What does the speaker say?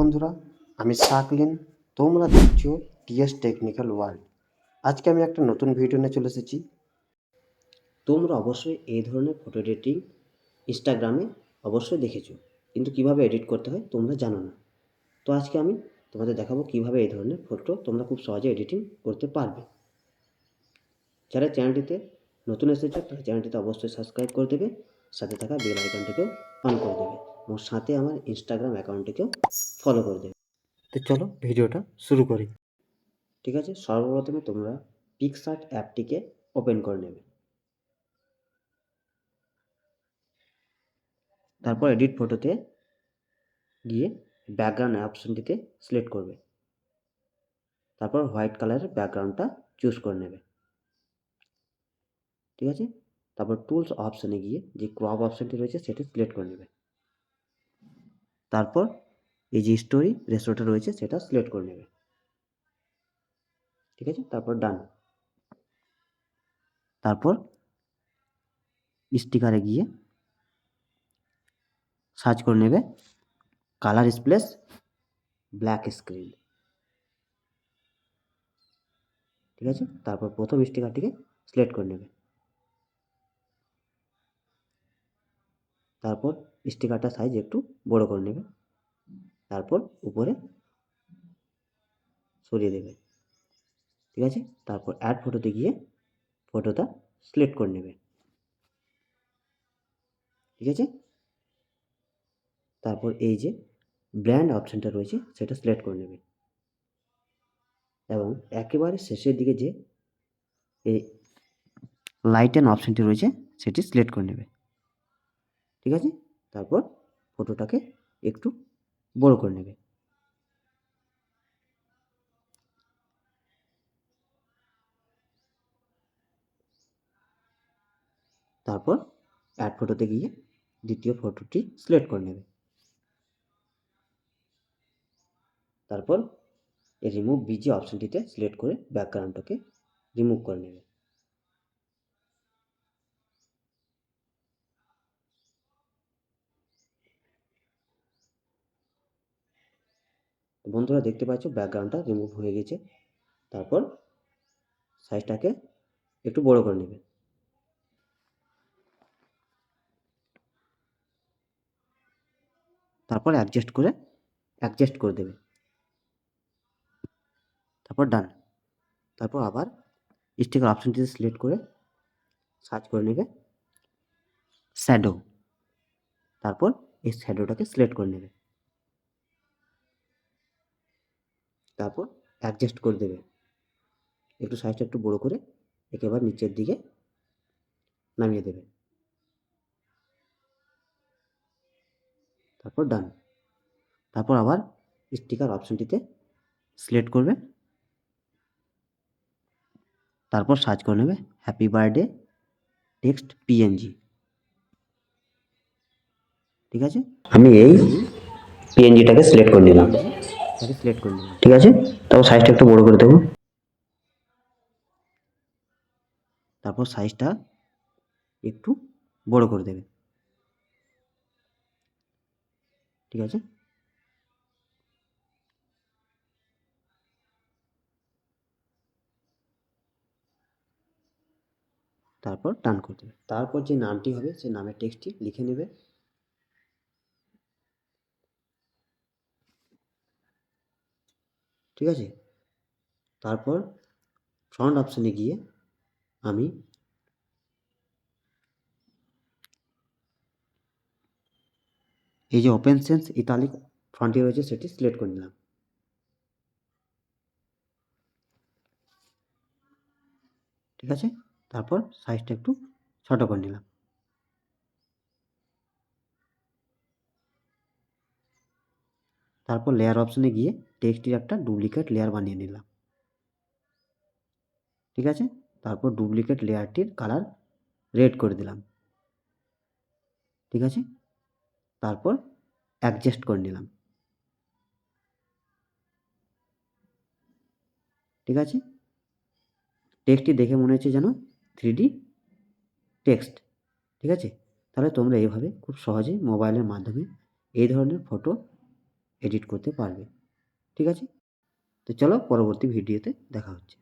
বন্ধুরা, আমি শাকলিন। তোমরা দেখছো টিএস টেকনিক্যাল ওয়ার্ল্ড। আজকে আমি একটা নতুন ভিডিও নিয়ে চলে এসেছি। তোমরা অবশ্যই এই ধরনের ফটো এডিটিং ইনস্টাগ্রামে অবশ্যই দেখেছো, কিন্তু কিভাবে এডিট করতে হয় তোমরা জানো না। তো আজকে আমি তোমাদের দেখাবো কিভাবে এই ধরনের ফটো তোমরা খুব সহজে এডিটিং করতে পারবে। যারা চ্যানেলটিতে নতুন এসেছো তারা চ্যানেলটিতে অবশ্যই সাবস্ক্রাইব করে দেবে, সাথে থাকা বেল আইকনটিকেও অন করে দেবে এবং সাথে আমার ইনস্টাগ্রাম অ্যাকাউন্টটিকেও ফলো করে দেবে। তো চলো ভিডিওটা শুরু করি। ঠিক আছে, সর্বপ্রথমে তোমরা পিকসার্ট অ্যাপটিকে ওপেন করে নেবে। তারপর এডিট ফটোতে গিয়ে ব্যাকগ্রাউন্ড অপশনটিতে সিলেক্ট করবে। তারপর হোয়াইট কালারের ব্যাকগ্রাউন্ডটা চুজ করে নেবে। ঠিক আছে, তারপর টুলস অপশনে গিয়ে যে ক্রপ অপশনটি রয়েছে সেটি সিলেক্ট করে নেবে। তারপর এই যে স্টোরি রেশিওটা রয়েছে সেটা সিলেক্ট করে নেবে। ঠিক আছে, তারপর ডান। তারপর স্টিকারে গিয়ে সার্চ করে নেবে কালার স্প্লেস ব্ল্যাক স্ক্রিন। ঠিক আছে, তারপর প্রথম স্টিকারটিকে সিলেক্ট করে নেবে। তারপর স্টিকারটার সাইজ একটু বড় করে নেবে। তারপর উপরে সরিয়ে দেবে। ঠিক আছে, তারপর অ্যাড ফটোতে গিয়ে ফটোটা সিলেক্ট করে নেবে। ঠিক আছে, তারপর এই যে ব্র্যান্ড অপশনটা রয়েছে সেটা সিলেক্ট করে নেবে এবং একেবারে শেষের দিকে যে এই লাইটেন অপশনটি রয়েছে সেটি সিলেক্ট করে নেবে। ঠিক আছে, তারপর ফটোটাকে একটু বড় করে নেবে। তারপর অ্যাড ফটোতে গিয়ে দ্বিতীয় ফটোটি সিলেক্ট করে নেবে। তারপর এই রিমুভ বিজি অপশনটিতে সিলেক্ট করে ব্যাকগ্রাউন্ডটাকে রিমুভ করে নেবে। বন্ধুরা দেখতে পাচ্ছ ব্যাকগ্রাউন্ডটা রিমুভ হয়ে গেছে। তারপর সাইজটাকে একটু বড় করে নেবে। তারপর অ্যাডজাস্ট করে দেবে। তারপর ডান। তারপর আবার স্টিকার অপশনটিতে সিলেক্ট করে সার্চ করে নেবে শ্যাডো। তারপর এই শ্যাডোটাকে সিলেক্ট করে নেবে। তারপর অ্যাডজাস্ট করে দেবে, একটু সাইজটা একটু বড় করে একেবারে নিচের দিকে নামিয়ে দেবে। তারপর ডান। তারপর আবার স্টিকার অপশনটিতে সিলেক্ট করবে। তারপর সার্চ করে নেবে হ্যাপি বার্থডে টেক্সট পিএনজি। ঠিক আছে, আমি এই পিএনজিটাকে সিলেক্ট করে নিলাম। ঠিক আছে, তারপর সাইজটা একটু বড় করে দেবো। তারপর সাইজটা একটু বড় করে দেবে। ঠিক আছে, তারপর ডান করে দেবে। তারপর যে নামটি হবে সেই নামের টেক্সটটি লিখে নেবে। ঠিক আছে, তারপর ফ্রন্ট অপশনে গিয়ে আমি এই যে ওপেন সেন্স ইতালিক ফন্টটি রয়েছে সেটি সিলেক্ট করে নিলাম। ঠিক আছে, তারপর সাইজটা একটু ছোট করে নিলাম। তারপর লেয়ার অপশনে গিয়ে টেক্সটির একটা ডুপ্লিকেট লেয়ার বানিয়ে নিলাম। ঠিক আছে, তারপর ডুপ্লিকেট লেয়ারটির কালার রেড করে দিলাম। ঠিক আছে, তারপর অ্যাডজাস্ট করে নিলাম। ঠিক আছে, টেক্সটটি দেখে মনে হচ্ছে যেন 3D টেক্সট। ঠিক আছে, তাহলে তোমরা এইভাবে খুব সহজে মোবাইলের মাধ্যমে এই ধরনের ফটো এডিট করতে পারবে। ঠিক আছে? তো চলো পরবর্তী ভিডিওতে দেখা হচ্ছে।